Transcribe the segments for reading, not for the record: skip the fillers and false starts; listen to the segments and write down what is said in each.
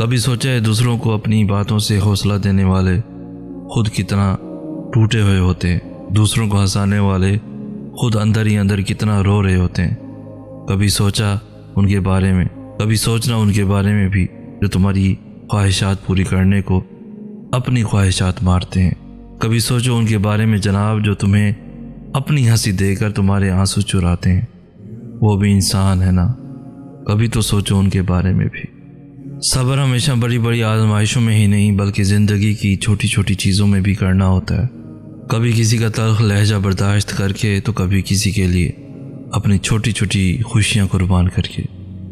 کبھی سوچا ہے دوسروں کو اپنی باتوں سے حوصلہ دینے والے خود کتنا ٹوٹے ہوئے ہوتے ہیں؟ دوسروں کو ہنسانے والے خود اندر ہی اندر کتنا رو رہے ہوتے ہیں؟ کبھی سوچنا ان کے بارے میں بھی جو تمہاری خواہشات پوری کرنے کو اپنی خواہشات مارتے ہیں؟ کبھی سوچو ان کے بارے میں جناب جو تمہیں اپنی ہنسی دے کر تمہارے آنسو چراتے ہیں، وہ بھی انسان ہے نا؟ کبھی تو سوچو ان کے بارے میں بھی۔ صبر ہمیشہ بڑی بڑی آزمائشوں میں ہی نہیں بلکہ زندگی کی چھوٹی چھوٹی چیزوں میں بھی کرنا ہوتا ہے۔ کبھی کسی کا تلخ لہجہ برداشت کر کے تو کبھی کسی کے لیے اپنی چھوٹی چھوٹی خوشیاں قربان کر کے۔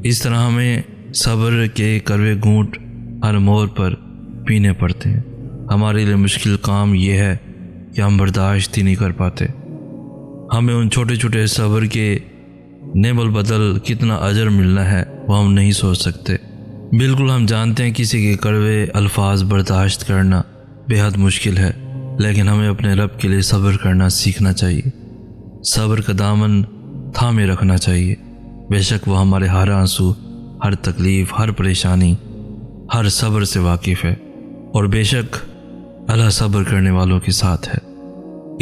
اس طرح ہمیں صبر کے کڑوے گھونٹ ہر موڑ پر پینے پڑتے ہیں۔ ہمارے لیے مشکل کام یہ ہے کہ ہم برداشت ہی نہیں کر پاتے۔ ہمیں ان چھوٹے چھوٹے صبر کے نعم البدل کتنا اجر ملنا ہے وہ ہم نہیں سوچ سکتے۔ بالکل ہم جانتے ہیں کسی کے کڑوے الفاظ برداشت کرنا بے حد مشکل ہے، لیکن ہمیں اپنے رب کے لیے صبر کرنا سیکھنا چاہیے۔ صبر کا دامن تھامے رکھنا چاہیے۔ بے شک وہ ہمارے ہر آنسو، ہر تکلیف، ہر پریشانی، ہر صبر سے واقف ہے، اور بے شک اللہ صبر کرنے والوں کے ساتھ ہے۔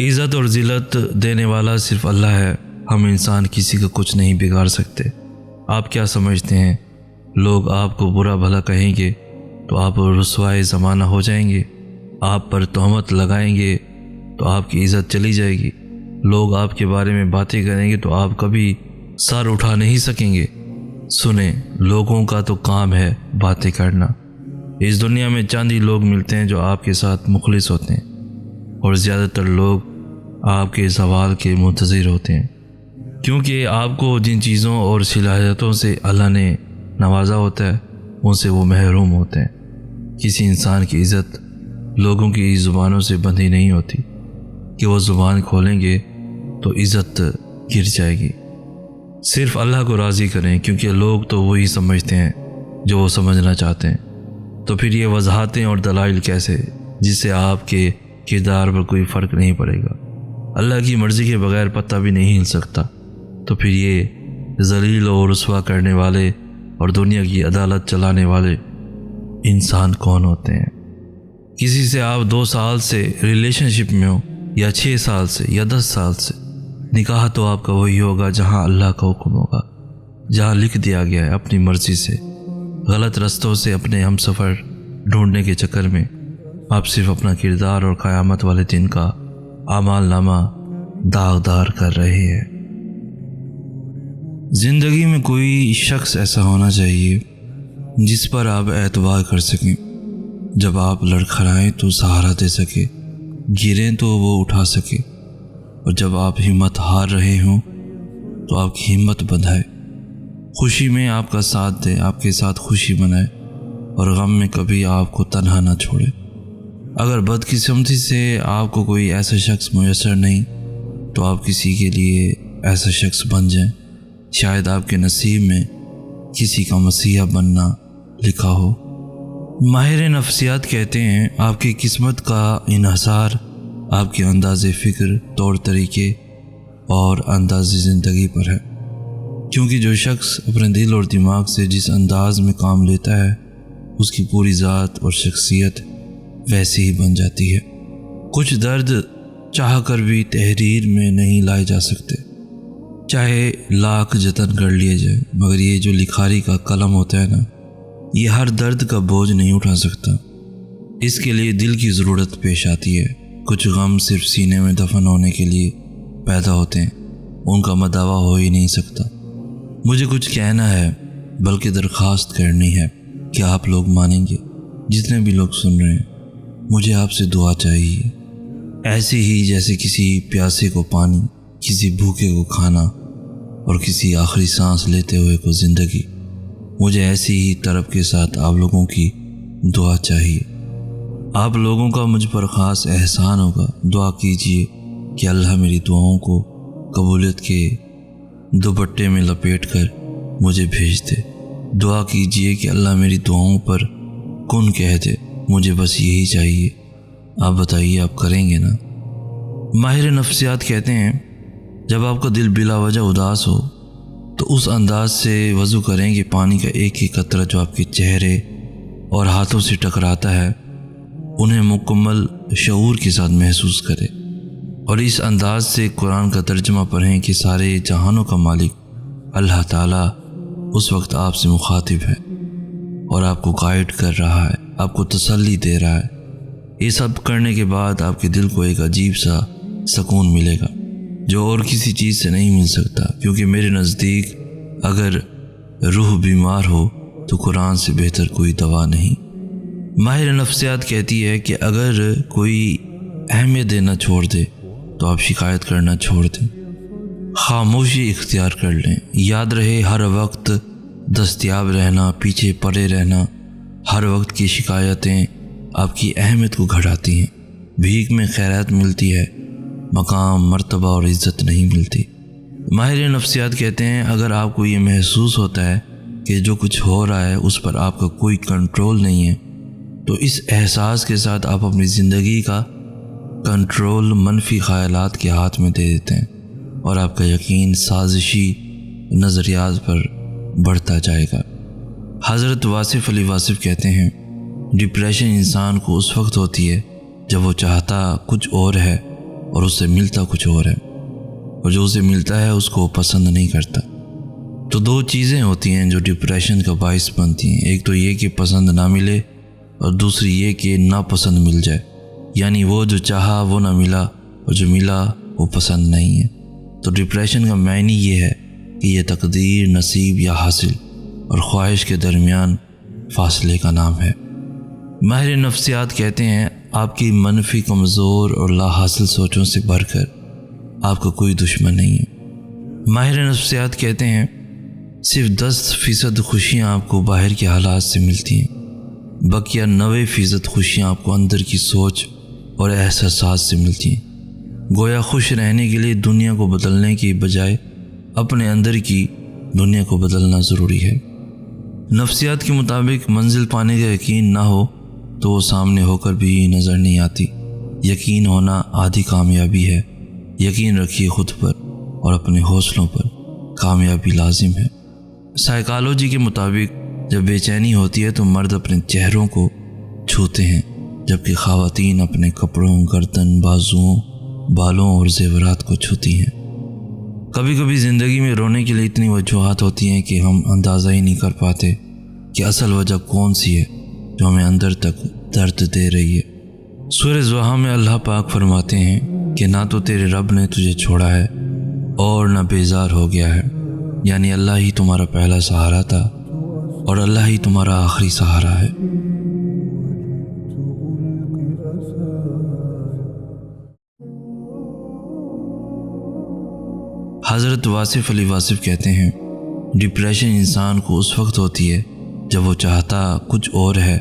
عزت اور ذلت دینے والا صرف اللہ ہے۔ ہم انسان کسی کا کچھ نہیں بگاڑ سکتے۔ آپ کیا سمجھتے ہیں لوگ آپ کو برا بھلا کہیں گے تو آپ رسوائے زمانہ ہو جائیں گے؟ آپ پر تہمت لگائیں گے تو آپ کی عزت چلی جائے گی؟ لوگ آپ کے بارے میں باتیں کریں گے تو آپ کبھی سر اٹھا نہیں سکیں گے؟ سنیں، لوگوں کا تو کام ہے باتیں کرنا۔ اس دنیا میں چند ہی لوگ ملتے ہیں جو آپ کے ساتھ مخلص ہوتے ہیں، اور زیادہ تر لوگ آپ کے زوال کے منتظر ہوتے ہیں، کیونکہ آپ کو جن چیزوں اور صلاحیتوں سے اللہ نے نوازا ہوتا ہے ان سے وہ محروم ہوتے ہیں۔ کسی انسان کی عزت لوگوں کی زبانوں سے بندھی نہیں ہوتی کہ وہ زبان کھولیں گے تو عزت گر جائے گی۔ صرف اللہ کو راضی کریں، کیونکہ لوگ تو وہی سمجھتے ہیں جو وہ سمجھنا چاہتے ہیں۔ تو پھر یہ وضاحتیں اور دلائل کیسے جس سے آپ کے کردار پر کوئی فرق نہیں پڑے گا؟ اللہ کی مرضی کے بغیر پتہ بھی نہیں ہل سکتا۔ تو پھر یہ ذلیل اور رسوا کرنے والے اور دنیا کی عدالت چلانے والے انسان کون ہوتے ہیں؟ کسی سے آپ 2 سال سے ریلیشن شپ میں ہو، یا 6 سال سے، یا 10 سال سے، نکاح تو آپ کا وہی ہوگا جہاں اللہ کا حکم ہوگا، جہاں لکھ دیا گیا ہے اپنی مرضی سے۔ غلط رستوں سے اپنے ہم سفر ڈھونڈنے کے چکر میں آپ صرف اپنا کردار اور قیامت والے دن کا اعمال نامہ داغدار کر رہے ہیں۔ زندگی میں کوئی شخص ایسا ہونا چاہیے جس پر آپ اعتبار کر سکیں، جب آپ لڑکھڑائیں تو سہارا دے سکے، گریں تو وہ اٹھا سکے، اور جب آپ ہمت ہار رہے ہوں تو آپ کی ہمت بندھائے، خوشی میں آپ کا ساتھ دے، آپ کے ساتھ خوشی منائے، اور غم میں کبھی آپ کو تنہا نہ چھوڑے۔ اگر بدقسمتی سے آپ کو کوئی ایسا شخص میسر نہیں تو آپ کسی کے لیے ایسا شخص بن جائیں۔ شاید آپ کے نصیب میں کسی کا مسیحا بننا لکھا ہو۔ ماہر نفسیات کہتے ہیں آپ کی قسمت کا انحصار آپ کے انداز فکر، طور طریقے اور انداز زندگی پر ہے، کیونکہ جو شخص اپنے دل اور دماغ سے جس انداز میں کام لیتا ہے اس کی پوری ذات اور شخصیت ویسی ہی بن جاتی ہے۔ کچھ درد چاہ کر بھی تحریر میں نہیں لائے جا سکتے، چاہے لاکھ جتن کر لیے جائے، مگر یہ جو لکھاری کا قلم ہوتا ہے نا، یہ ہر درد کا بوجھ نہیں اٹھا سکتا۔ اس کے لیے دل کی ضرورت پیش آتی ہے۔ کچھ غم صرف سینے میں دفن ہونے کے لیے پیدا ہوتے ہیں، ان کا مداوع ہو ہی نہیں سکتا۔ مجھے کچھ کہنا ہے، بلکہ درخواست کرنی ہے کہ آپ لوگ مانیں گے، جتنے بھی لوگ سن رہے ہیں، مجھے آپ سے دعا چاہیے، ایسی ہی جیسے کسی پیاسے کو پانی، کسی بھوکے کو کھانا اور کسی آخری سانس لیتے ہوئے کو زندگی۔ مجھے ایسی ہی طرف کے ساتھ آپ لوگوں کی دعا چاہیے۔ آپ لوگوں کا مجھ پر خاص احسان ہوگا۔ دعا کیجئے کہ اللہ میری دعاؤں کو قبولیت کے دوپٹے میں لپیٹ کر مجھے بھیج دے۔ دعا کیجئے کہ اللہ میری دعاؤں پر کن کہہ دے۔ مجھے بس یہی چاہیے۔ آپ بتائیے، آپ کریں گے نا؟ ماہر نفسیات کہتے ہیں جب آپ کا دل بلا وجہ اداس ہو تو اس انداز سے وضو کریں کہ پانی کا ایک ہی قطرہ جو آپ کے چہرے اور ہاتھوں سے ٹکراتا ہے انہیں مکمل شعور کے ساتھ محسوس کرے، اور اس انداز سے قرآن کا ترجمہ پڑھیں کہ سارے جہانوں کا مالک اللہ تعالیٰ اس وقت آپ سے مخاطب ہے اور آپ کو گائیڈ کر رہا ہے، آپ کو تسلی دے رہا ہے۔ یہ سب کرنے کے بعد آپ کے دل کو ایک عجیب سا سکون ملے گا جو اور کسی چیز سے نہیں مل سکتا، کیونکہ میرے نزدیک اگر روح بیمار ہو تو قرآن سے بہتر کوئی دوا نہیں۔ ماہر نفسیات کہتی ہے کہ اگر کوئی اہمیت دینا چھوڑ دے تو آپ شکایت کرنا چھوڑ دیں، خاموشی اختیار کر لیں۔ یاد رہے، ہر وقت دستیاب رہنا، پیچھے پڑے رہنا، ہر وقت کی شکایتیں آپ کی اہمیت کو گھٹاتی ہیں۔ بھیک میں خیرات ملتی ہے، مقام، مرتبہ اور عزت نہیں ملتی۔ ماہر نفسیات کہتے ہیں اگر آپ کو یہ محسوس ہوتا ہے کہ جو کچھ ہو رہا ہے اس پر آپ کا کوئی کنٹرول نہیں ہے، تو اس احساس کے ساتھ آپ اپنی زندگی کا کنٹرول منفی خیالات کے ہاتھ میں دے دیتے ہیں، اور آپ کا یقین سازشی نظریات پر بڑھتا جائے گا۔ حضرت واصف علی واصف کہتے ہیں ڈپریشن انسان کو اس وقت ہوتی ہے جب وہ چاہتا کچھ اور ہے اور اس سے ملتا کچھ اور ہے، اور جو اسے ملتا ہے اس کو پسند نہیں کرتا۔ تو دو چیزیں ہوتی ہیں جو ڈپریشن کا باعث بنتی ہیں، ایک تو یہ کہ پسند نہ ملے، اور دوسری یہ کہ ناپسند مل جائے، یعنی وہ جو چاہا وہ نہ ملا اور جو ملا وہ پسند نہیں ہے۔ تو ڈپریشن کا معنی یہ ہے کہ یہ تقدیر، نصیب یا حاصل اور خواہش کے درمیان فاصلے کا نام ہے۔ ماہر نفسیات کہتے ہیں آپ کی منفی، کمزور اور لا حاصل سوچوں سے بڑھ کر آپ کا کوئی دشمن نہیں ہے۔ ماہر نفسیات کہتے ہیں صرف 10% خوشیاں آپ کو باہر کے حالات سے ملتی ہیں، بقیہ 90% خوشیاں آپ کو اندر کی سوچ اور احساسات سے ملتی ہیں۔ گویا خوش رہنے کے لیے دنیا کو بدلنے کی بجائے اپنے اندر کی دنیا کو بدلنا ضروری ہے۔ نفسیات کے مطابق منزل پانے کا یقین نہ ہو تو وہ سامنے ہو کر بھی نظر نہیں آتی۔ یقین ہونا آدھی کامیابی ہے۔ یقین رکھیے خود پر اور اپنے حوصلوں پر، کامیابی لازم ہے۔ سائیکالوجی کے مطابق جب بے چینی ہوتی ہے تو مرد اپنے چہروں کو چھوتے ہیں، جبکہ خواتین اپنے کپڑوں، گردن، بازوؤں، بالوں اور زیورات کو چھوتی ہیں۔ کبھی کبھی زندگی میں رونے کے لیے اتنی وجوہات ہوتی ہیں کہ ہم اندازہ ہی نہیں کر پاتے کہ اصل وجہ کون سی ہے جو ہمیں اندر تک درد دے رہی ہے۔ سورہ زحا میں اللہ پاک فرماتے ہیں کہ نہ تو تیرے رب نے تجھے چھوڑا ہے اور نہ بیزار ہو گیا ہے، یعنی اللہ ہی تمہارا پہلا سہارا تھا اور اللہ ہی تمہارا آخری سہارا ہے۔ حضرت واصف علی واصف کہتے ہیں ڈپریشن انسان کو اس وقت ہوتی ہے جب وہ چاہتا کچھ اور ہے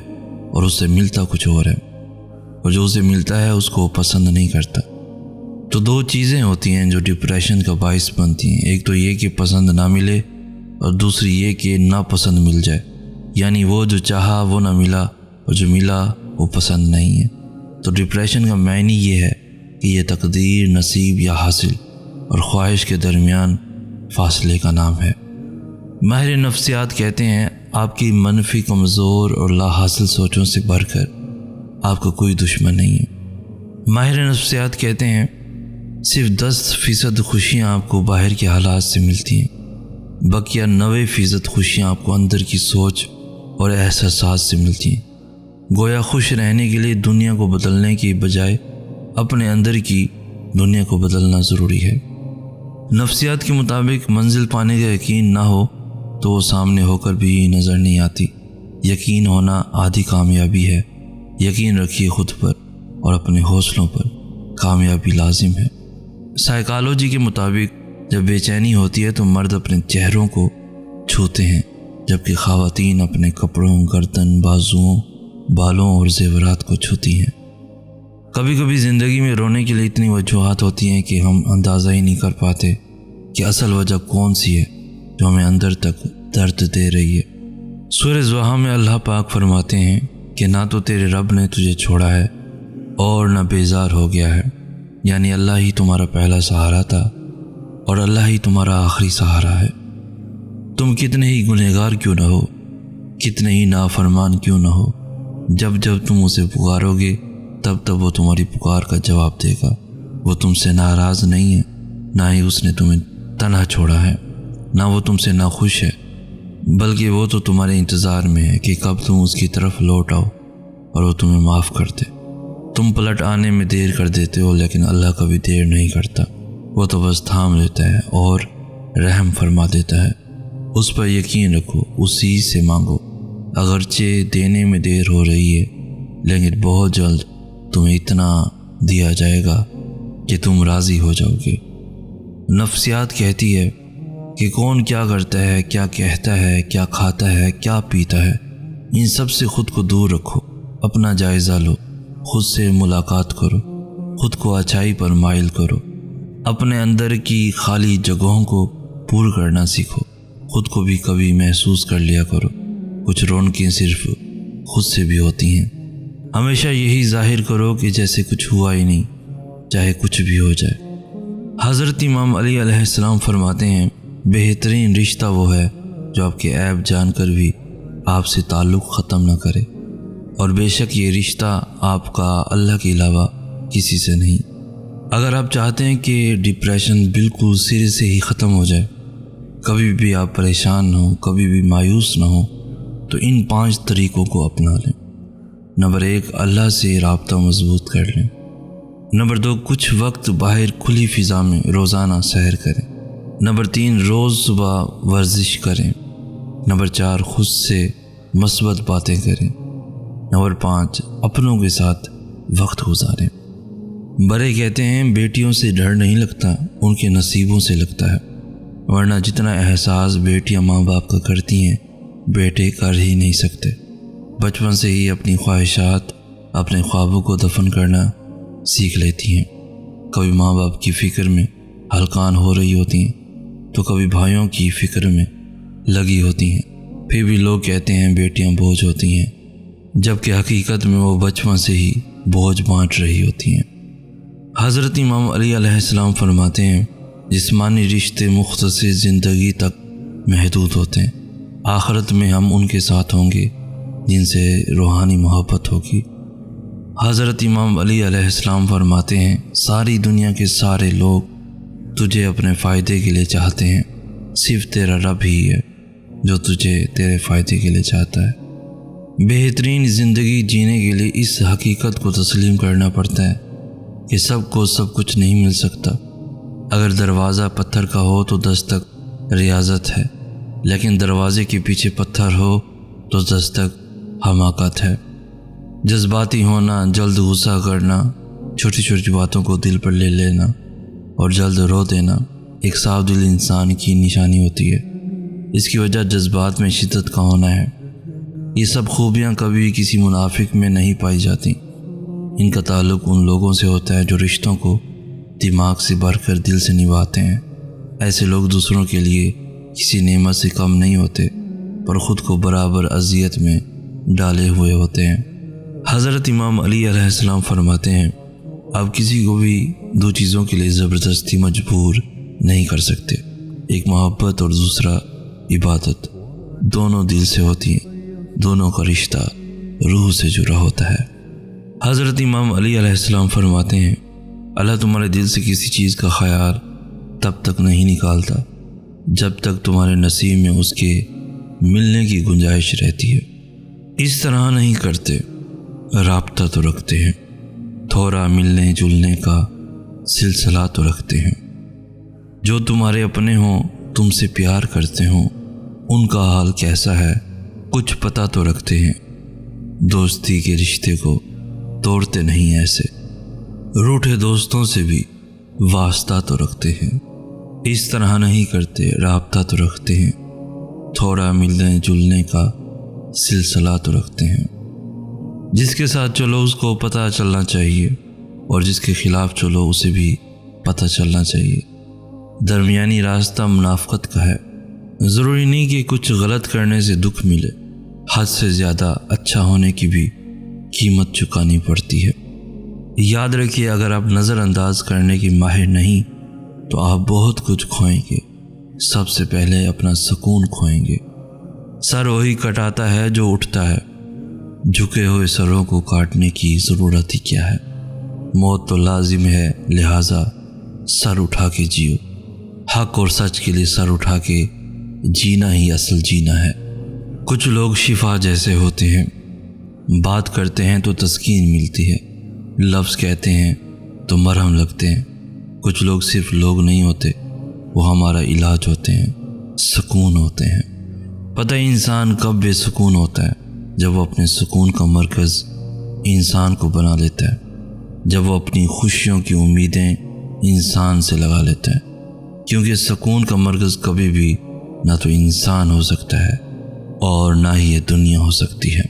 اور اس سے ملتا کچھ اور ہے، اور جو اسے ملتا ہے اس کو پسند نہیں کرتا۔ تو دو چیزیں ہوتی ہیں جو ڈپریشن کا باعث بنتی ہیں، ایک تو یہ کہ پسند نہ ملے اور دوسری یہ کہ ناپسند مل جائے، یعنی وہ جو چاہا وہ نہ ملا اور جو ملا وہ پسند نہیں ہے۔ تو ڈپریشن کا معنی یہ ہے کہ یہ تقدیر، نصیب یا حاصل اور خواہش کے درمیان فاصلے کا نام ہے۔ ماہر نفسیات کہتے ہیں آپ کی منفی، کمزور اور لا حاصل سوچوں سے بڑھ کر آپ کا کوئی دشمن نہیں ہے۔ ماہر نفسیات کہتے ہیں صرف 10% خوشیاں آپ کو باہر کے حالات سے ملتی ہیں، بقیہ 90% خوشیاں آپ کو اندر کی سوچ اور احساسات سے ملتی ہیں۔ گویا خوش رہنے کے لیے دنیا کو بدلنے کی بجائے اپنے اندر کی دنیا کو بدلنا ضروری ہے۔ نفسیات کے مطابق منزل پانے کا یقین نہ ہو تو وہ سامنے ہو کر بھی نظر نہیں آتی۔ یقین ہونا آدھی کامیابی ہے۔ یقین رکھیے خود پر اور اپنے حوصلوں پر، کامیابی لازم ہے۔ سائیکالوجی کے مطابق جب بے چینی ہوتی ہے تو مرد اپنے چہروں کو چھوتے ہیں، جبکہ خواتین اپنے کپڑوں، گردن، بازوؤں، بالوں اور زیورات کو چھوتی ہیں۔ کبھی کبھی زندگی میں رونے کے لیے اتنی وجوہات ہوتی ہیں کہ ہم اندازہ ہی نہیں کر پاتے کہ اصل وجہ کون سی ہے جو ہمیں اندر تک درد دے رہی ہے۔ سورہ زحا میں اللہ پاک فرماتے ہیں کہ نہ تو تیرے رب نے تجھے چھوڑا ہے اور نہ بیزار ہو گیا ہے، یعنی اللہ ہی تمہارا پہلا سہارا تھا اور اللہ ہی تمہارا آخری سہارا ہے۔ تم کتنے ہی گنہگار کیوں نہ ہو، کتنے ہی نافرمان کیوں نہ ہو، جب جب تم اسے پکارو گے تب تب وہ تمہاری پکار کا جواب دے گا۔ وہ تم سے ناراض نہیں ہے، نہ ہی اس نے تمہیں تنہا چھوڑا ہے، نہ وہ تم سے ناخوش ہے، بلکہ وہ تو تمہارے انتظار میں ہے کہ کب تم اس کی طرف لوٹ آؤ اور وہ تمہیں معاف کر دے۔ تم پلٹ آنے میں دیر کر دیتے ہو، لیکن اللہ کبھی دیر نہیں کرتا۔ وہ تو بس تھام لیتا ہے اور رحم فرما دیتا ہے۔ اس پر یقین رکھو، اسی سے مانگو، اگرچہ دینے میں دیر ہو رہی ہے لیکن بہت جلد تمہیں اتنا دیا جائے گا کہ تم راضی ہو جاؤ گے۔ نفسیات کہتی ہے کہ کون کیا کرتا ہے، کیا کہتا ہے، کیا کھاتا ہے، کیا پیتا ہے، ان سب سے خود کو دور رکھو، اپنا جائزہ لو، خود سے ملاقات کرو، خود کو اچھائی پر مائل کرو، اپنے اندر کی خالی جگہوں کو پور کرنا سیکھو، خود کو بھی کبھی محسوس کر لیا کرو، کچھ رونقیں صرف خود سے بھی ہوتی ہیں۔ ہمیشہ یہی ظاہر کرو کہ جیسے کچھ ہوا ہی نہیں، چاہے کچھ بھی ہو جائے۔ حضرت امام علی علیہ السلام فرماتے ہیں، بہترین رشتہ وہ ہے جو آپ کے عیب جان کر بھی آپ سے تعلق ختم نہ کرے، اور بے شک یہ رشتہ آپ کا اللہ کے علاوہ کسی سے نہیں۔ اگر آپ چاہتے ہیں کہ ڈپریشن بالکل سرے سے ہی ختم ہو جائے، کبھی بھی آپ پریشان نہ ہوں، کبھی بھی مایوس نہ ہوں، تو ان 5 طریقوں کو اپنا لیں۔ نمبر 1، اللہ سے رابطہ مضبوط کر لیں۔ نمبر 2، کچھ وقت باہر کھلی فضا میں روزانہ سیر کریں۔ نمبر 3، روز صبح ورزش کریں۔ نمبر 4، خود سے مثبت باتیں کریں۔ نمبر 5، اپنوں کے ساتھ وقت گزاریں۔ بڑے کہتے ہیں بیٹیوں سے ڈر نہیں لگتا، ان کے نصیبوں سے لگتا ہے، ورنہ جتنا احساس بیٹیاں ماں باپ کا کرتی ہیں بیٹے کر ہی نہیں سکتے۔ بچپن سے ہی اپنی خواہشات، اپنے خوابوں کو دفن کرنا سیکھ لیتی ہیں۔ کبھی ماں باپ کی فکر میں ہلکان ہو رہی ہوتی ہیں تو کبھی بھائیوں کی فکر میں لگی ہوتی ہیں، پھر بھی لوگ کہتے ہیں بیٹیاں بوجھ ہوتی ہیں، جبکہ حقیقت میں وہ بچپن سے ہی بوجھ بانٹ رہی ہوتی ہیں۔ حضرت امام علی علیہ السلام فرماتے ہیں، جسمانی رشتے مختصر زندگی تک محدود ہوتے ہیں، آخرت میں ہم ان کے ساتھ ہوں گے جن سے روحانی محبت ہوگی۔ حضرت امام علی علیہ السلام فرماتے ہیں، ساری دنیا کے سارے لوگ تجھے اپنے فائدے کے لیے چاہتے ہیں، صرف تیرا رب ہی ہے جو تجھے تیرے فائدے کے لیے چاہتا ہے۔ بہترین زندگی جینے کے لیے اس حقیقت کو تسلیم کرنا پڑتا ہے کہ سب کو سب کچھ نہیں مل سکتا۔ اگر دروازہ پتھر کا ہو تو دستک ریاضت ہے، لیکن دروازے کے پیچھے پتھر ہو تو دستک حماقت ہے۔ جذباتی ہونا، جلد غصہ کرنا، چھوٹی چھوٹی باتوں کو دل پر لے لینا اور جلد رو دینا ایک صاف دل انسان کی نشانی ہوتی ہے۔ اس کی وجہ جذبات میں شدت کا ہونا ہے۔ یہ سب خوبیاں کبھی کسی منافق میں نہیں پائی جاتی۔ ان کا تعلق ان لوگوں سے ہوتا ہے جو رشتوں کو دماغ سے بھر کر دل سے نبھاتے ہیں۔ ایسے لوگ دوسروں کے لیے کسی نعمت سے کم نہیں ہوتے، پر خود کو برابر اذیت میں ڈالے ہوئے ہوتے ہیں۔ حضرت امام علی علیہ السلام فرماتے ہیں، آپ کسی کو بھی 2 چیزوں کے لیے زبردستی مجبور نہیں کر سکتے، ایک محبت اور دوسرا عبادت۔ دونوں دل سے ہوتی ہیں، دونوں کا رشتہ روح سے جڑا ہوتا ہے۔ حضرت امام علی علیہ السلام فرماتے ہیں، اللہ تمہارے دل سے کسی چیز کا خیال تب تک نہیں نکالتا جب تک تمہارے نصیب میں اس کے ملنے کی گنجائش رہتی ہے۔ اس طرح نہیں کرتے، رابطہ تو رکھتے ہیں، تھوڑا ملنے جلنے کا سلسلہ تو رکھتے ہیں۔ جو تمہارے اپنے ہوں، تم سے پیار کرتے ہوں، ان کا حال کیسا ہے کچھ پتہ تو رکھتے ہیں۔ دوستی کے رشتے کو توڑتے نہیں، ایسے روٹھے دوستوں سے بھی واسطہ تو رکھتے ہیں۔ اس طرح نہیں کرتے، رابطہ تو رکھتے ہیں، تھوڑا ملنے جلنے کا سلسلہ تو رکھتے ہیں۔ جس کے ساتھ چلو اس کو پتہ چلنا چاہیے، اور جس کے خلاف چلو اسے بھی پتہ چلنا چاہیے۔ درمیانی راستہ منافقت کا ہے۔ ضروری نہیں کہ کچھ غلط کرنے سے دکھ ملے، حد سے زیادہ اچھا ہونے کی بھی قیمت چکانی پڑتی ہے۔ یاد رکھیے، اگر آپ نظر انداز کرنے کے ماہر نہیں تو آپ بہت کچھ کھوئیں گے۔ سب سے پہلے اپنا سکون کھوئیں گے۔ سر وہی کٹاتا ہے جو اٹھتا ہے، جھکے ہوئے سروں کو کاٹنے کی ضرورت ہی کیا ہے؟ موت تو لازم ہے، لہٰذا سر اٹھا کے جیو۔ حق اور سچ کے لیے سر اٹھا کے جینا ہی اصل جینا ہے۔ کچھ لوگ شفا جیسے ہوتے ہیں، بات کرتے ہیں تو تسکین ملتی ہے، لفظ کہتے ہیں تو مرہم لگتے ہیں۔ کچھ لوگ صرف لوگ نہیں ہوتے، وہ ہمارا علاج ہوتے ہیں، سکون ہوتے ہیں۔ پتہ ہی انسان کب بے سکون ہوتا ہے؟ جب وہ اپنے سکون کا مرکز انسان کو بنا لیتا ہے، جب وہ اپنی خوشیوں کی امیدیں انسان سے لگا لیتا ہے، کیونکہ سکون کا مرکز کبھی بھی نہ تو انسان ہو سکتا ہے اور نہ ہی یہ دنیا ہو سکتی ہے۔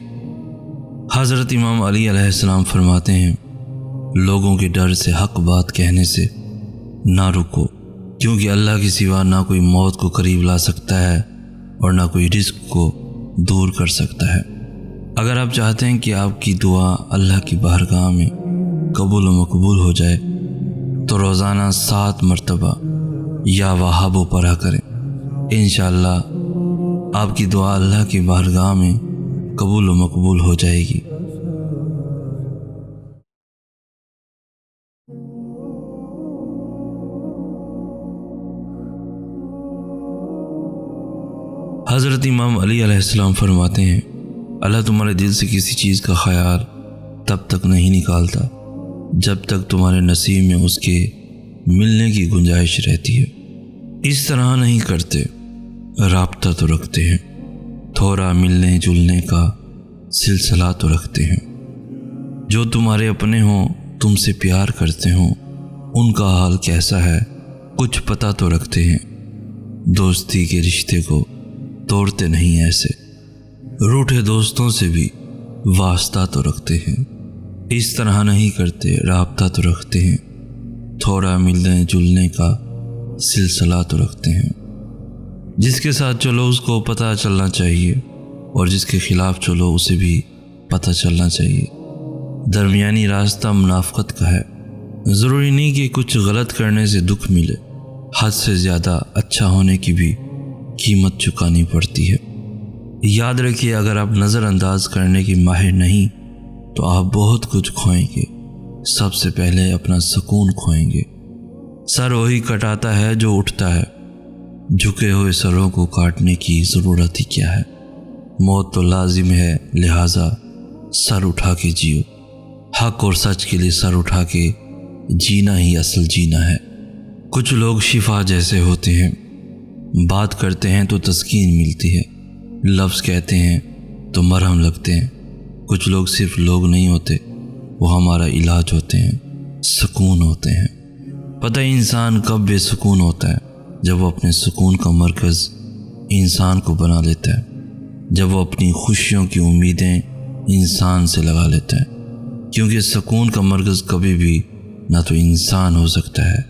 حضرت امام علی علیہ السلام فرماتے ہیں، لوگوں کے ڈر سے حق بات کہنے سے نہ رکو، کیونکہ اللہ کے سوا نہ کوئی موت کو قریب لا سکتا ہے اور نہ کوئی رزق کو دور کر سکتا ہے۔ اگر آپ چاہتے ہیں کہ آپ کی دعا اللہ کی بارگاہ میں قبول و مقبول ہو جائے تو روزانہ 7 مرتبہ یا وہاب و پڑھا کریں۔ انشاءاللہ آپ کی دعا اللہ کی بارگاہ میں قبول و مقبول ہو جائے گی۔ حضرت امام علی علیہ السلام فرماتے ہیں، اللہ تمہارے دل سے کسی چیز کا خیال تب تک نہیں نکالتا جب تک تمہارے نصیب میں اس کے ملنے کی گنجائش رہتی ہے۔ اس طرح نہیں کرتے، رابطہ تو رکھتے ہیں، تھوڑا ملنے جلنے کا سلسلہ تو رکھتے ہیں۔ جو تمہارے اپنے ہوں، تم سے پیار کرتے ہوں، ان کا حال کیسا ہے کچھ پتہ تو رکھتے ہیں۔ دوستی کے رشتے کو توڑتے نہیں ایسے، روٹھے دوستوں سے بھی واسطہ تو رکھتے ہیں۔ اس طرح نہیں کرتے، رابطہ تو رکھتے ہیں، تھوڑا ملنے جلنے کا سلسلہ تو رکھتے ہیں۔ جس کے ساتھ چلو اس کو پتہ چلنا چاہیے، اور جس کے خلاف چلو اسے بھی پتہ چلنا چاہیے۔ درمیانی راستہ منافقت کا ہے۔ ضروری نہیں کہ کچھ غلط کرنے سے دکھ ملے، حد سے زیادہ اچھا ہونے کی بھی قیمت چکانی پڑتی ہے۔ یاد رکھیے، اگر آپ نظر انداز کرنے کی ماہر نہیں تو آپ بہت کچھ کھوئیں گے۔ سب سے پہلے اپنا سکون کھوئیں گے۔ سر وہی کٹاتا ہے جو اٹھتا ہے، جھکے ہوئے سروں کو کاٹنے کی ضرورت ہی کیا ہے؟ موت تو لازم ہے، لہٰذا سر اٹھا کے جیو۔ حق اور سچ کے لیے سر اٹھا کے جینا ہی اصل جینا ہے۔ کچھ لوگ شفا جیسے ہوتے ہیں، بات کرتے ہیں تو تسکین ملتی ہے، لفظ کہتے ہیں تو مرہم لگتے ہیں۔ کچھ لوگ صرف لوگ نہیں ہوتے، وہ ہمارا علاج ہوتے ہیں، سکون ہوتے ہیں۔ پتہ ہی انسان کب بے سکون ہوتا ہے؟ جب وہ اپنے سکون کا مرکز انسان کو بنا لیتا ہے، جب وہ اپنی خوشیوں کی امیدیں انسان سے لگا لیتا ہے، کیونکہ سکون کا مرکز کبھی بھی نہ تو انسان ہو سکتا ہے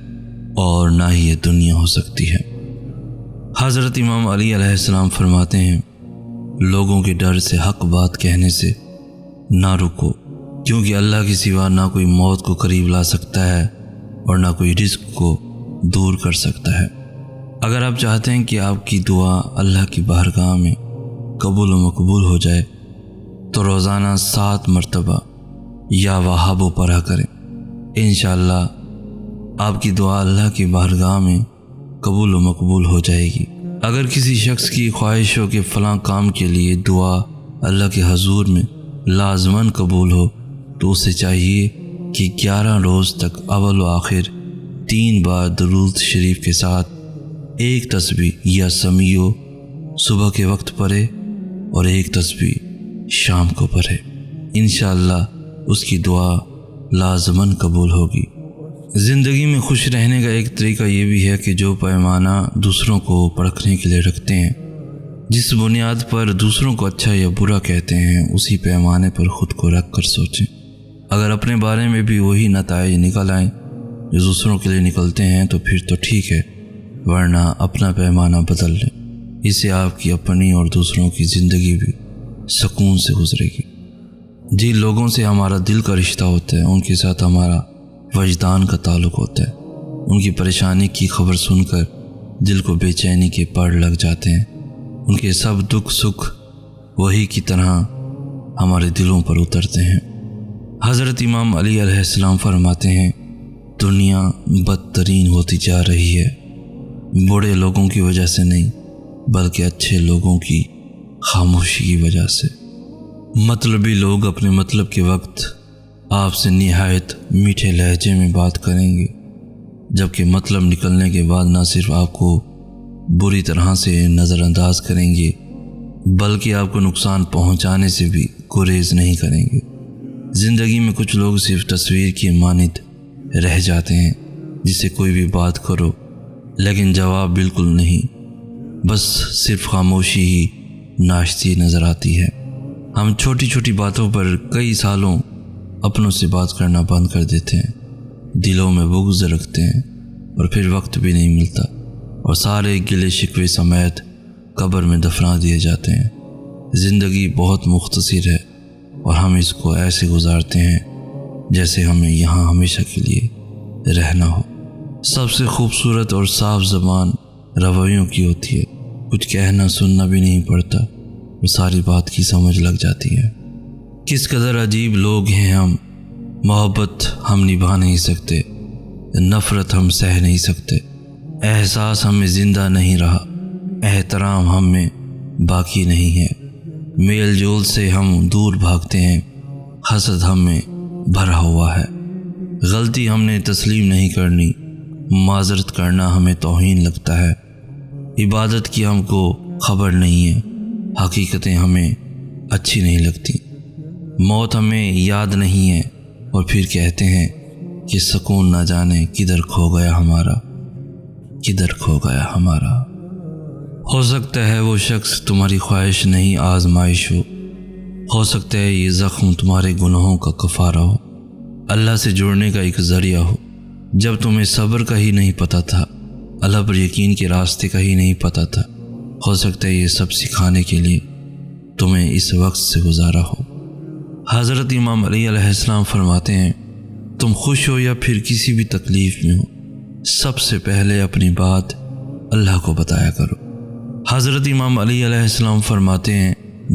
اور نہ ہی یہ دنیا ہو سکتی ہے۔ حضرت امام علی علیہ السلام فرماتے ہیں، لوگوں کے ڈر سے حق بات کہنے سے نہ رکو، کیونکہ اللہ کے سوا نہ کوئی موت کو قریب لا سکتا ہے اور نہ کوئی رزق کو دور کر سکتا ہے۔ اگر آپ چاہتے ہیں کہ آپ کی دعا اللہ کی بارگاہ میں قبول و مقبول ہو جائے تو روزانہ 7 مرتبہ یا وہاب و پڑھا کریں۔ انشاءاللہ آپ کی دعا اللہ کی بارگاہ میں قبول و مقبول ہو جائے گی۔ اگر کسی شخص کی خواہش ہو کہ فلاں کام کے لیے دعا اللہ کے حضور میں لازماً قبول ہو تو اسے چاہیے کہ 11 روز تک اول و آخر 3 بار درود شریف کے ساتھ ایک تسبیح یا سمیع صبح کے وقت پڑھے اور ایک تسبیح شام کو پڑھے۔ انشاءاللہ اس کی دعا لازماً قبول ہوگی۔ زندگی میں خوش رہنے کا ایک طریقہ یہ بھی ہے کہ جو پیمانہ دوسروں کو پرکھنے کے لیے رکھتے ہیں، جس بنیاد پر دوسروں کو اچھا یا برا کہتے ہیں، اسی پیمانے پر خود کو رکھ کر سوچیں۔ اگر اپنے بارے میں بھی وہی نتائج نکل آئیں جو دوسروں کے لیے نکلتے ہیں تو پھر تو ٹھیک ہے، ورنہ اپنا پیمانہ بدل لیں۔ اس سے آپ کی اپنی اور دوسروں کی زندگی بھی سکون سے گزرے گی۔ جن لوگوں سے ہمارا دل کا رشتہ ہوتا ہے، ان کے ساتھ ہمارا وجدان کا تعلق ہوتا ہے۔ ان کی پریشانی کی خبر سن کر دل کو بے چینی کے پڑ لگ جاتے ہیں۔ ان کے سب دکھ سکھ وہی کی طرح ہمارے دلوں پر اترتے ہیں۔ حضرت امام علی علیہ السلام فرماتے ہیں دنیا بدترین ہوتی جا رہی ہے، بڑے لوگوں کی وجہ سے نہیں بلکہ اچھے لوگوں کی خاموشی کی وجہ سے۔ مطلبی لوگ اپنے مطلب کے وقت آپ سے نہایت میٹھے لہجے میں بات کریں گے، جبکہ مطلب نکلنے کے بعد نہ صرف آپ کو بری طرح سے نظر انداز کریں گے بلکہ آپ کو نقصان پہنچانے سے بھی گریز نہیں کریں گے۔ زندگی میں کچھ لوگ صرف تصویر کی مانند رہ جاتے ہیں، جس سے کوئی بھی بات کرو لیکن جواب بالکل نہیں، بس صرف خاموشی ہی ناشتی نظر آتی ہے۔ ہم چھوٹی چھوٹی باتوں پر کئی سالوں اپنوں سے بات کرنا بند کر دیتے ہیں، دلوں میں بغض رکھتے ہیں اور پھر وقت بھی نہیں ملتا اور سارے گلے شکوے سمیت قبر میں دفنا دیے جاتے ہیں۔ زندگی بہت مختصر ہے اور ہم اس کو ایسے گزارتے ہیں جیسے ہمیں یہاں ہمیشہ کے لیے رہنا ہو۔ سب سے خوبصورت اور صاف زبان رویوں کی ہوتی ہے، کچھ کہنا سننا بھی نہیں پڑتا، وہ ساری بات کی سمجھ لگ جاتی ہے۔ کس قدر عجیب لوگ ہیں ہم، محبت ہم نبھا نہیں سکتے، نفرت ہم سہ نہیں سکتے، احساس ہمیں زندہ نہیں رہا، احترام ہم میں باقی نہیں ہے، میل جول سے ہم دور بھاگتے ہیں، حسد ہم میں بھرا ہوا ہے، غلطی ہم نے تسلیم نہیں کرنی، معذرت کرنا ہمیں توہین لگتا ہے، عبادت کی ہم کو خبر نہیں ہے، حقیقتیں ہمیں اچھی نہیں لگتی، موت ہمیں یاد نہیں ہے اور پھر کہتے ہیں کہ سکون نہ جانے کدھر کھو گیا ہمارا، کدھر کھو گیا ہمارا۔ ہو سکتا ہے وہ شخص تمہاری خواہش نہیں آزمائش ہو سکتا ہے یہ زخم تمہارے گناہوں کا کفارہ ہو، اللہ سے جڑنے کا ایک ذریعہ ہو۔ جب تمہیں صبر کا ہی نہیں پتہ تھا، اللہ پر یقین کے راستے کا ہی نہیں پتہ تھا، ہو سکتا ہے یہ سب سکھانے کے لیے تمہیں اس وقت سے گزارا ہو۔ حضرت امام علی علیہ السلام فرماتے ہیں تم خوش ہو یا پھر کسی بھی تکلیف میں ہو، سب سے پہلے اپنی بات اللہ کو بتایا کرو۔ حضرت امام علی علیہ السلام فرماتے ہیں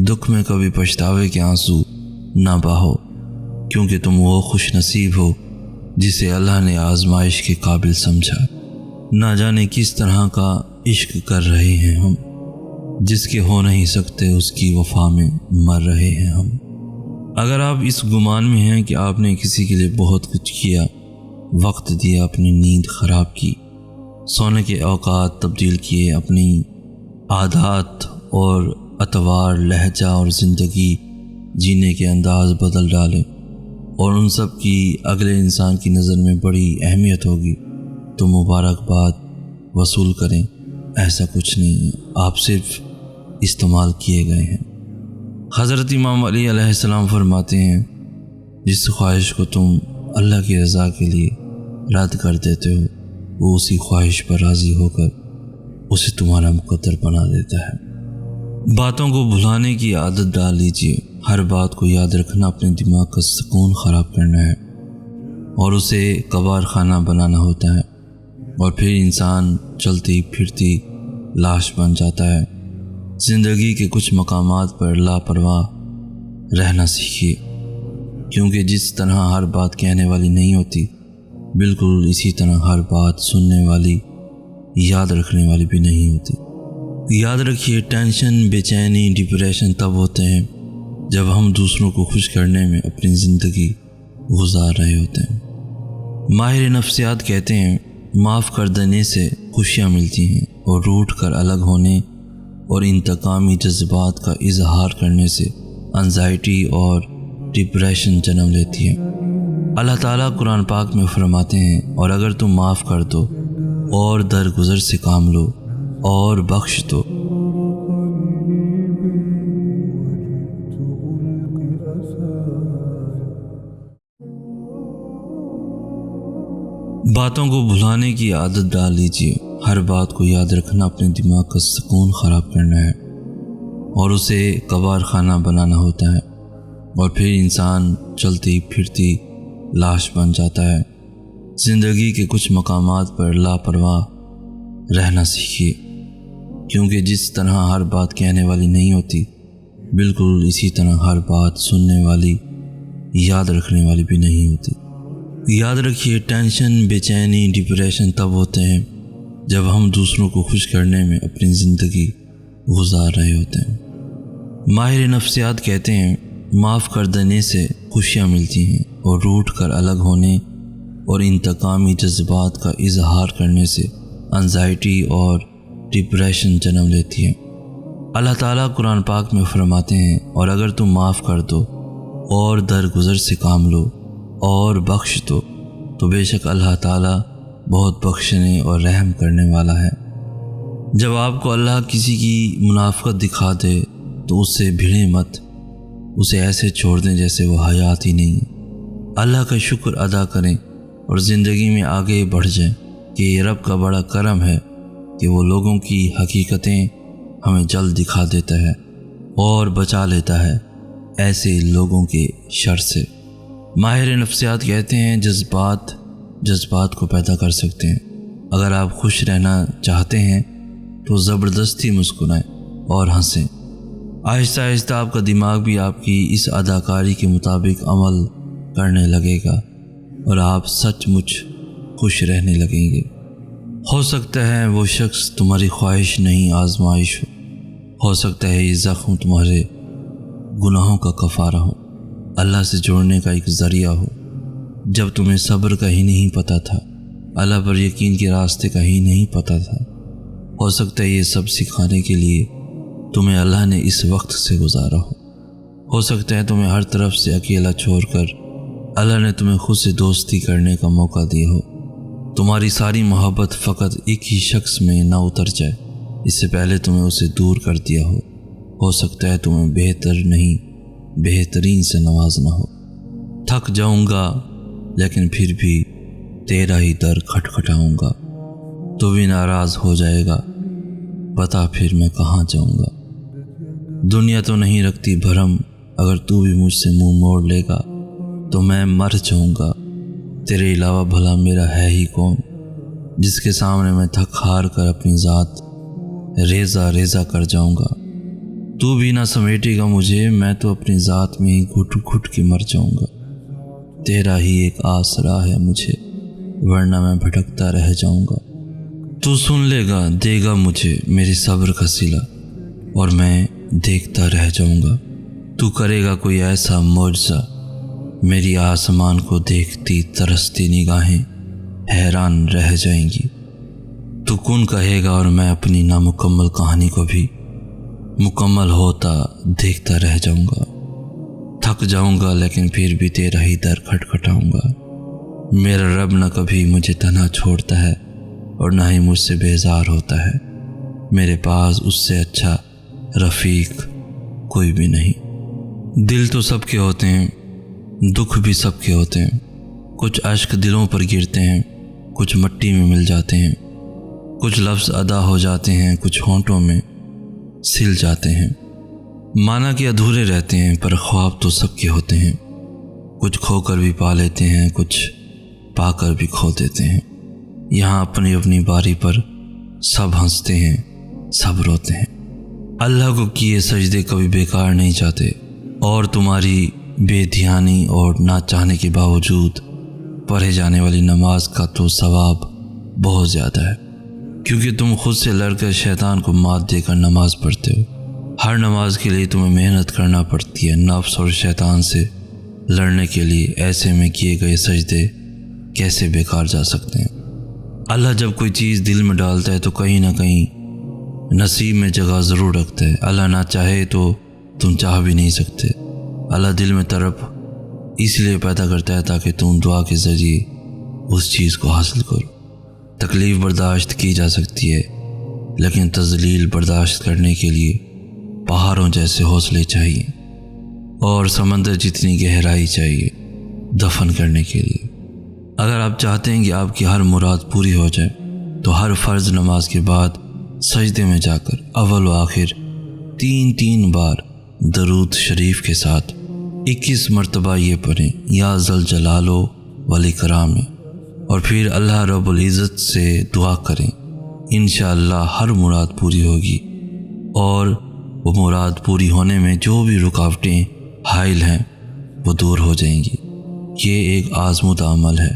دکھ میں کبھی پچھتاوے کے آنسو نہ بہاؤ، کیونکہ تم وہ خوش نصیب ہو جسے اللہ نے آزمائش کے قابل سمجھا۔ نہ جانے کس طرح کا عشق کر رہے ہیں ہم، جس کے ہو نہیں سکتے اس کی وفا میں مر رہے ہیں ہم۔ اگر آپ اس گمان میں ہیں کہ آپ نے کسی کے لیے بہت کچھ کیا، وقت دیا، اپنی نیند خراب کی، سونے کے اوقات تبدیل کیے، اپنی عادات اور اطوار، لہجہ اور زندگی جینے کے انداز بدل ڈالے اور ان سب کی اگلے انسان کی نظر میں بڑی اہمیت ہوگی، تو مبارکباد وصول کریں۔ ایسا کچھ نہیں ہے، آپ صرف استعمال کیے گئے ہیں۔ حضرت امام علی علیہ السلام فرماتے ہیں جس خواہش کو تم اللہ کی رضا کے لیے رد کر دیتے ہو، وہ اسی خواہش پر راضی ہو کر اسے تمہارا مقدر بنا دیتا ہے۔ باتوں کو بھلانے کی عادت ڈال لیجئے، ہر بات کو یاد رکھنا اپنے دماغ کا سکون خراب کرنا ہے اور اسے کباڑ خانہ بنانا ہوتا ہے، اور پھر انسان چلتی پھرتی لاش بن جاتا ہے۔ زندگی کے کچھ مقامات پر لاپرواہ رہنا سیکھیے، کیونکہ جس طرح ہر بات کہنے والی نہیں ہوتی، بالکل اسی طرح ہر بات سننے والی، یاد رکھنے والی بھی نہیں ہوتی۔ یاد رکھیے ٹینشن، بے چینی، ڈپریشن تب ہوتے ہیں جب ہم دوسروں کو خوش کرنے میں اپنی زندگی گزار رہے ہوتے ہیں۔ ماہر نفسیات کہتے ہیں معاف کر دینے سے خوشیاں ملتی ہیں اور روٹھ کر الگ ہونے اور انتقامی جذبات کا اظہار کرنے سے انزائٹی اور ڈپریشن جنم لیتی ہے۔ اللہ تعالیٰ قرآن پاک میں فرماتے ہیں اور اگر تم معاف کر دو اور درگزر سے کام لو اور بخش دو، باتوں کو بھلانے کی عادت ڈال لیجئے، ہر بات کو یاد رکھنا اپنے دماغ کا سکون خراب کرنا ہے اور اسے کباڑ خانہ بنانا ہوتا ہے، اور پھر انسان چلتی پھرتی لاش بن جاتا ہے۔ زندگی کے کچھ مقامات پر لاپرواہ رہنا سیکھیے، کیونکہ جس طرح ہر بات کہنے والی نہیں ہوتی، بالکل اسی طرح ہر بات سننے والی یاد رکھنے والی بھی نہیں ہوتی۔ یاد رکھیے، ٹینشن، بے چینی، ڈپریشن تب ہوتے ہیں جب ہم دوسروں کو خوش کرنے میں اپنی زندگی گزار رہے ہوتے ہیں۔ ماہر نفسیات کہتے ہیں معاف کر دینے سے خوشیاں ملتی ہیں، اور روٹھ کر الگ ہونے اور انتقامی جذبات کا اظہار کرنے سے انزائٹی اور ڈپریشن جنم لیتی ہے۔ اللہ تعالیٰ قرآن پاک میں فرماتے ہیں، اور اگر تم معاف کر دو اور درگزر سے کام لو اور بخش دو تو بے شک اللہ تعالیٰ بہت بخشنے اور رحم کرنے والا ہے۔ جب آپ کو اللہ کسی کی منافقت دکھا دے تو اس سے بھیڑیں مت، اسے ایسے چھوڑ دیں جیسے وہ حیات ہی نہیں۔ اللہ کا شکر ادا کریں اور زندگی میں آگے بڑھ جائیں کہ یہ رب کا بڑا کرم ہے کہ وہ لوگوں کی حقیقتیں ہمیں جلد دکھا دیتا ہے اور بچا لیتا ہے ایسے لوگوں کے شر سے۔ ماہر نفسیات کہتے ہیں جذبات کو پیدا کر سکتے ہیں۔ اگر آپ خوش رہنا چاہتے ہیں تو زبردستی مسکرائیں اور ہنسیں۔ آہستہ آہستہ آپ کا دماغ بھی آپ کی اس اداکاری کے مطابق عمل کرنے لگے گا اور آپ سچ مچ خوش رہنے لگیں گے۔ ہو سکتا ہے وہ شخص تمہاری خواہش نہیں آزمائش ہو سکتا ہے یہ زخم تمہارے گناہوں کا کفارہ ہو، اللہ سے جوڑنے کا ایک ذریعہ ہو۔ جب تمہیں صبر کا ہی نہیں پتہ تھا، اللہ پر یقین کے راستے کا ہی نہیں پتہ تھا، ہو سکتا ہے یہ سب سکھانے کے لیے تمہیں اللہ نے اس وقت سے گزارا ہو سکتا ہے تمہیں ہر طرف سے اکیلا چھوڑ کر اللہ نے تمہیں خود سے دوستی کرنے کا موقع دیا ہو۔ تمہاری ساری محبت فقط ایک ہی شخص میں نہ اتر جائے، اس سے پہلے تمہیں اسے دور کر دیا ہو سکتا ہے تمہیں بہتر نہیں بہترین سے نوازنا ہو۔ تھک جاؤں گا لیکن پھر بھی تیرا ہی در کھٹکھٹاؤں گا، تو بھی ناراض ہو جائے گا، بتا پھر میں کہاں جاؤں گا۔ دنیا تو نہیں رکھتی بھرم، اگر تو بھی مجھ سے منہ موڑ لے گا تو میں مر جاؤں گا، تیرے علاوہ بھلا میرا ہے ہی کون، جس کے سامنے میں تھک ہار کر اپنی ذات ریزہ ریزہ کر جاؤں گا۔ تو بھی نہ سمیٹے گا مجھے، میں تو اپنی ذات میں ہی گھٹ گھٹ کے مر جاؤں گا، تیرا ہی ایک آسرا ہے مجھے، ورنہ میں بھٹکتا رہ جاؤں گا۔ تو سن لے گا، دے گا مجھے میرے صبر کا صلہ، اور میں دیکھتا رہ جاؤں گا۔ تو کرے گا کوئی ایسا معجزہ، میری آسمان کو دیکھتی ترستی نگاہیں حیران رہ جائیں گی۔ تو کن کہے گا اور میں اپنی نامکمل کہانی کو بھی مکمل ہوتا دیکھتا رہ جاؤں گا۔ تھک جاؤں گا لیکن پھر بھی تیرا ہی در کھٹکھٹاؤں گا۔ میرا رب نہ کبھی مجھے تنہا چھوڑتا ہے اور نہ ہی مجھ سے بیزار ہوتا ہے، میرے پاس اس سے اچھا رفیق کوئی بھی نہیں۔ دل تو سب کے ہوتے ہیں، دکھ بھی سب کے ہوتے ہیں، کچھ اشک دلوں پر گرتے ہیں، کچھ مٹی میں مل جاتے ہیں، کچھ لفظ ادا ہو جاتے ہیں، کچھ ہونٹوں میں سل جاتے ہیں، مانا کہ ادھورے رہتے ہیں، پر خواب تو سب کے ہوتے ہیں، کچھ کھو کر بھی پا لیتے ہیں، کچھ پا کر بھی کھو دیتے ہیں۔ یہاں اپنی اپنی باری پر سب ہنستے ہیں، سب روتے ہیں۔ اللہ کو کیے سجدے کبھی بیکار نہیں جاتے، اور تمہاری بے دھیانی اور نہ چاہنے کے باوجود پڑھے جانے والی نماز کا تو ثواب بہت زیادہ ہے، کیونکہ تم خود سے لڑ کر شیطان کو مات دے کر نماز پڑھتے ہو۔ ہر نماز کے لیے تمہیں محنت کرنا پڑتی ہے نفس اور شیطان سے لڑنے کے لیے، ایسے میں کیے گئے سجدے کیسے بیکار جا سکتے ہیں؟ اللہ جب کوئی چیز دل میں ڈالتا ہے تو کہیں نہ کہیں نصیب میں جگہ ضرور رکھتا ہے۔ اللہ نہ چاہے تو تم چاہ بھی نہیں سکتے۔ اللہ دل میں طرف اس لیے پیدا کرتا ہے تاکہ تم دعا کے ذریعے اس چیز کو حاصل کرو۔ تکلیف برداشت کی جا سکتی ہے، لیکن تذلیل برداشت کرنے کے لیے پہاڑوں جیسے حوصلے چاہیے اور سمندر جتنی گہرائی چاہیے دفن کرنے کے لیے۔ اگر آپ چاہتے ہیں کہ آپ کی ہر مراد پوری ہو جائے تو ہر فرض نماز کے بعد سجدے میں جا کر اول و آخر 3 بار درود شریف کے ساتھ 21 مرتبہ یہ پڑھیں، یا ذل جلال والاکرام، اور پھر اللہ رب العزت سے دعا کریں، انشاءاللہ ہر مراد پوری ہوگی اور وہ مراد پوری ہونے میں جو بھی رکاوٹیں حائل ہیں وہ دور ہو جائیں گی۔ یہ ایک آزمودہ عمل ہے،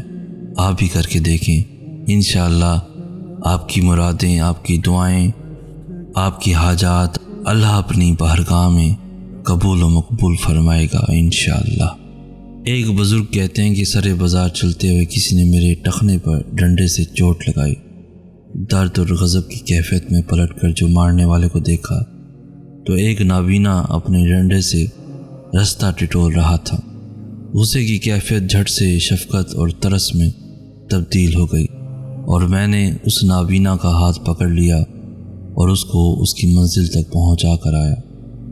آپ بھی کر کے دیکھیں، انشاءاللہ آپ کی مرادیں، آپ کی دعائیں، آپ کی حاجات اللہ اپنی بارگاہ میں قبول و مقبول فرمائے گا انشاءاللہ۔ ایک بزرگ کہتے ہیں کہ سر بازار چلتے ہوئے کسی نے میرے ٹخنے پر ڈنڈے سے چوٹ لگائی۔ درد اور غضب کی کیفیت میں پلٹ کر جو مارنے والے کو دیکھا تو ایک نابینا اپنے ڈنڈے سے رستہ ٹٹول رہا تھا۔ غصے کی کیفیت جھٹ سے شفقت اور ترس میں تبدیل ہو گئی اور میں نے اس نابینا کا ہاتھ پکڑ لیا اور اس کو اس کی منزل تک پہنچا کر آیا۔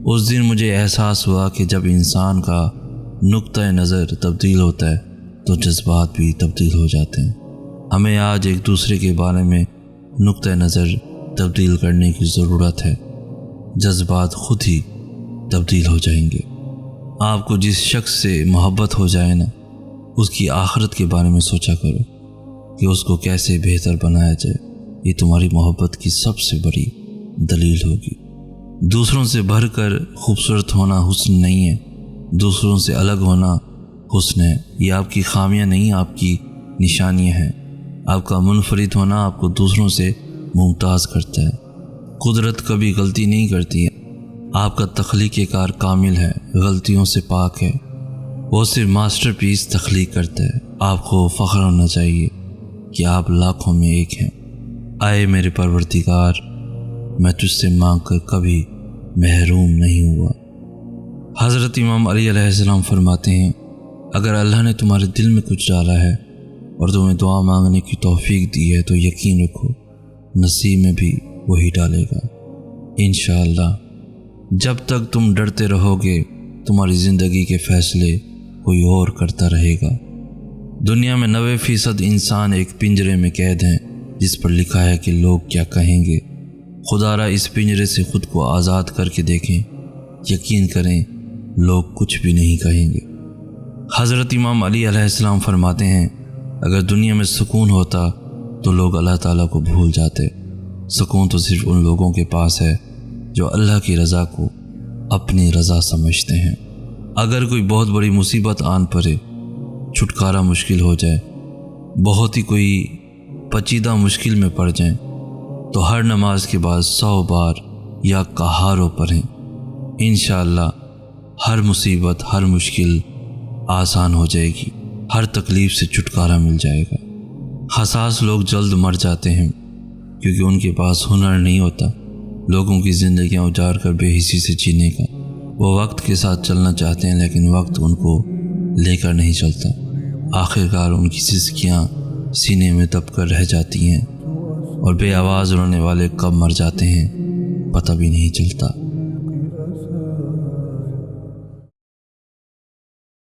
اس دن مجھے احساس ہوا کہ جب انسان کا نقطۂ نظر تبدیل ہوتا ہے تو جذبات بھی تبدیل ہو جاتے ہیں۔ ہمیں آج ایک دوسرے کے بارے میں نقطۂ نظر تبدیل کرنے کی ضرورت ہے، جذبات خود ہی تبدیل ہو جائیں گے۔ آپ کو جس شخص سے محبت ہو جائے نا، اس کی آخرت کے بارے میں سوچا کرو کہ اس کو کیسے بہتر بنایا جائے۔ یہ تمہاری محبت کی سب سے بڑی دلیل ہوگی۔ دوسروں سے بھر کر خوبصورت ہونا حسن نہیں ہے، دوسروں سے الگ ہونا حسن ہے۔ یہ آپ کی خامیاں نہیں، آپ کی نشانیاں ہیں۔ آپ کا منفرد ہونا آپ کو دوسروں سے ممتاز کرتا ہے۔ قدرت کبھی غلطی نہیں کرتی ہے، آپ کا تخلیق کار کامل ہے، غلطیوں سے پاک ہے، وہ صرف ماسٹر پیس تخلیق کرتا ہے۔ آپ کو فخر ہونا چاہیے کہ آپ لاکھوں میں ایک ہیں۔ آئے میرے پروردگار، میں تجھ سے مانگ کر کبھی محروم نہیں ہوا۔ حضرت امام علی علیہ السلام فرماتے ہیں، اگر اللہ نے تمہارے دل میں کچھ ڈالا ہے اور تمہیں دعا مانگنے کی توفیق دی ہے تو یقین رکھو نصیب میں بھی وہی ڈالے گا انشاءاللہ۔ جب تک تم ڈرتے رہو گے تمہاری زندگی کے فیصلے کوئی اور کرتا رہے گا۔ دنیا میں 90% انسان ایک پنجرے میں قید ہیں جس پر لکھا ہے کہ لوگ کیا کہیں گے۔ خدا را اس پنجرے سے خود کو آزاد کر کے دیکھیں، یقین کریں لوگ کچھ بھی نہیں کہیں گے۔ حضرت امام علی علیہ السلام فرماتے ہیں، اگر دنیا میں سکون ہوتا تو لوگ اللہ تعالیٰ کو بھول جاتے۔ سکون تو صرف ان لوگوں کے پاس ہے جو اللہ کی رضا کو اپنی رضا سمجھتے ہیں۔ اگر کوئی بہت بڑی مصیبت آن پڑے، چھٹکارا مشکل ہو جائے، بہت ہی کوئی پیچیدہ مشکل میں پڑ جائیں تو ہر نماز کے بعد 100 بار یا کہارو پڑھیں، انشاءاللہ ہر مصیبت، ہر مشکل آسان ہو جائے گی، ہر تکلیف سے چھٹکارا مل جائے گا۔ حساس لوگ جلد مر جاتے ہیں کیونکہ ان کے پاس ہنر نہیں ہوتا لوگوں کی زندگیاں اجاڑ کر بے حسی سے جینے کا۔ وہ وقت کے ساتھ چلنا چاہتے ہیں لیکن وقت ان کو لے کر نہیں چلتا، آخرکار ان کی سسکیاں سینے میں دب کر رہ جاتی ہیں اور بے آواز رونے والے کب مر جاتے ہیں پتہ بھی نہیں چلتا۔